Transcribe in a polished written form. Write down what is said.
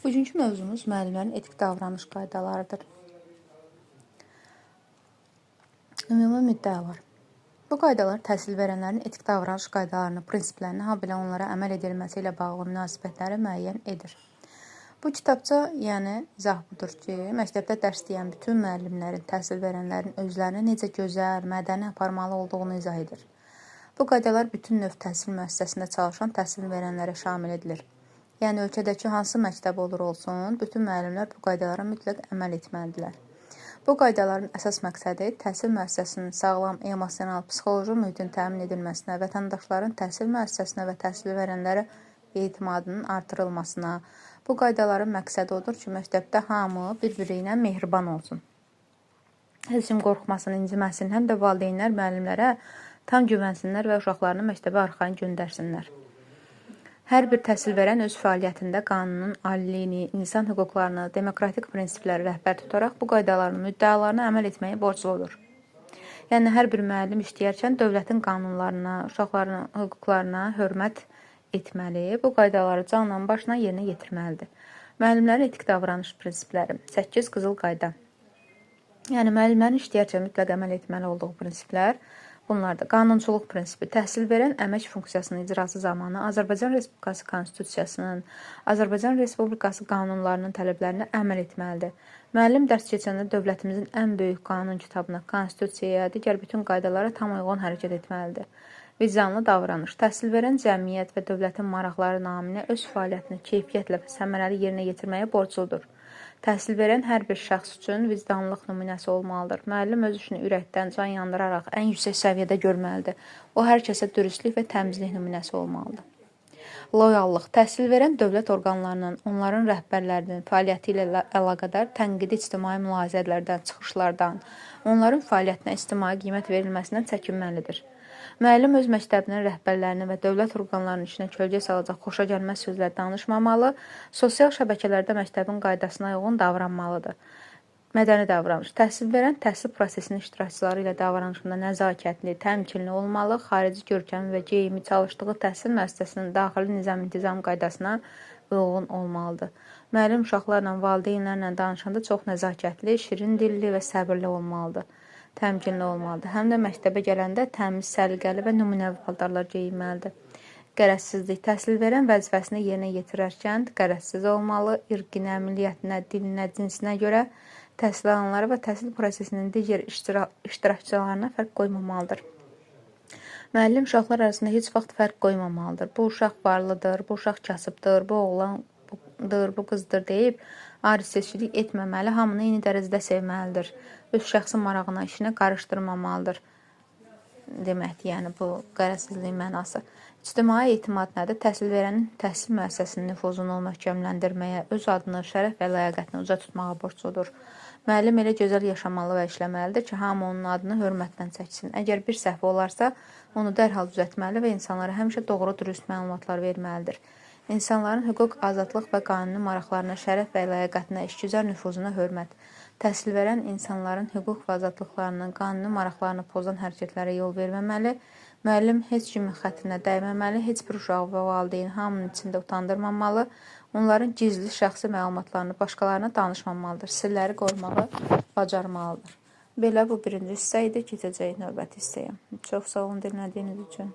Bugünkü mövzumuz müəllimlərin etik davranış qaydalarıdır. Ümumi müddəalar. Bu qaydalar təhsil verənlərin etik davranış qaydalarını, prinsiplərini, habelə onlara əməl edilməsi ilə bağlı münasibətləri müəyyən edir. Bu kitabça, izah budur ki, məktəbdə dərs deyən bütün müəllimlərin, təhsil verənlərin özlərini necə gözəl, mədəni aparmalı olduğunu izah edir. Bu qaydalar bütün növ təhsil müəssisəsində çalışan təhsil verənlərə şamil edilir. Yəni, ölkədəki hansı məktəb olur olsun, bütün müəllimlər bu qaydalara mütləq əməl etməlidirlər. Bu qaydaların əsas məqsədi təhsil müəssisəsinin sağlam, emosional, psixoloji mühitin təmin edilməsinə, vətəndaşların təhsil müəssisəsinə və təhsil verənlərə etimadının artırılmasına. Bu qaydaların məqsədi odur ki, məktəbdə hamı bir-biri ilə mehriban olsun. Heç kim qorxmasın, inciməsin, həm də valideynlər müəllimlərə tam güvənsinlər və uşaqlarını məktəbə arxayın göndərsinlər. Hər bir təhsil verən öz fəaliyyətində qanunun aliliyini, insan hüquqlarını, demokratik prinsipləri rəhbər tutaraq bu qaydaların müddəalarına əməl etməyi borcludur. Yəni, hər bir müəllim işləyərkən dövlətin qanunlarına, uşaqların hüquqlarına hörmət etməli, bu qaydaları canla başla yerinə yetirməlidir. Müəllimlərin etik davranış prinsipləri. 8 qızıl qayda. Yəni, müəllimlərin işləyərkən mütləq əməl etməli olduğu prinsiplər bunlardır. Qanunçuluq prinsipi. Təhsil verən əmək funksiyasının icrası zamanı Azərbaycan Respublikası Konstitusiyasının, Azərbaycan Respublikası qanunlarının tələblərinə əməl etməlidir. Müəllim dərs keçəndə dövlətimizin ən böyük qanun kitabına, Konstitusiyaya, digər bütün qaydalara tam uyğun hərəkət etməlidir. Vicdanlı davranış. Təhsil verən cəmiyyət və dövlətin maraqları naminə öz fəaliyyətini keyfiyyətlə və səmərəli yerinə yetirməyə borcludur. Təhsil verən hər bir şəxs üçün vicdanlıq nümunəsi olmalıdır. Müəllim öz işini ürəkdən, can yandıraraq ən yüksək səviyyədə görməlidir. O, hər kəsə dürüstlük və təmizlik nümunəsi olmalıdır. Loyallıq. Təhsil verən dövlət orqanlarının, onların rəhbərlərinin fəaliyyəti ilə əlaqədar tənqidi ictimai mülahizələrdən, çıxışlardan, onların fəaliyyətinə ictimai qiymət verilməsindən çəkinməlidir. Müəllim öz məktəbinin rəhbərlərinin və dövlət orqanlarının işinə kölgə salacaq xoşagəlməz sözlər danışmamalı, sosial şəbəkələrdə məktəbin qaydasına uyğun davranmalıdır. Mədəni davranış. Təhsil verən təhsil prosesinin iştirakçıları ilə davranışında nəzakətli, təmkinli olmalı, xarici görkəmi və geyimi çalışdığı təhsil müəssisəsinin daxili nizam-intizam qaydasına uyğun olmalıdır. Müəllim uşaqlarla, valideynlərlə danışanda çox nəzakətli, şirin dilli və səbirli olmalıdır. Təmkinli olmalıdır. Həm də məktəbə gələndə təmiz, səliqəli və nümunəvi paltarlar geyinməlidir. Qərəzsizlik. Təhsil verən vəzifəsini yerinə yetirərkən qərəzsiz olmalı, irqinə, milliyyətinə, dilinə, cinsinə görə təhsil alanları və təhsil prosesinin digər iştirakçılarına fərq qoymamalıdır. Müəllim uşaqlar arasında heç vaxt fərq qoymamalıdır. Bu uşaq varlıdır, bu uşaq kasıbdır, bu oğlandır, bu qızdır deyib ayrı-seçkilik etməməli, hamını eyni dərəcədə sevməlidir. Öz şəxsi marağına, işinə qarışdırmamalıdır deməkdir, yəni bu qərəzsizliyin mənası. İctimai etimad nədir? Təhsil verənin təhsil müəssisəsinin nüfuzunu möhkəmləndirməyə, öz adını, şərəf və ləyaqətini uca tutmağa borcludur. Müəllim elə gözəl yaşamalı və işləməlidir ki, hamı onun adını hörmətlə çəksin. Əgər bir səhvi olarsa, onu dərhal düzəltməli və insanlara həmişə doğru, dürüst məlumatlar verməlidir. İnsanların hüquq, azadlıq və qanuni maraqlarına, şərəf və ləyaqətinə, işgüzar nüfuzuna hörmət. Təhsil verən insanların hüquq və azadlıqlarının, qanuni maraqlarını pozan hərəkətlərə yol verməməli, müəllim heç kimin xətrinə dəyməməli, heç bir uşaq və valideyn hamının içində utandırmamalı, onların gizli şəxsi məlumatlarını başqalarına danışmamalıdır, sirləri qorumağı bacarmalıdır. Belə bu birinci hissə idi, keçəcək növbəti hissəyə. Çox sağ olun dinlədiyiniz üçün.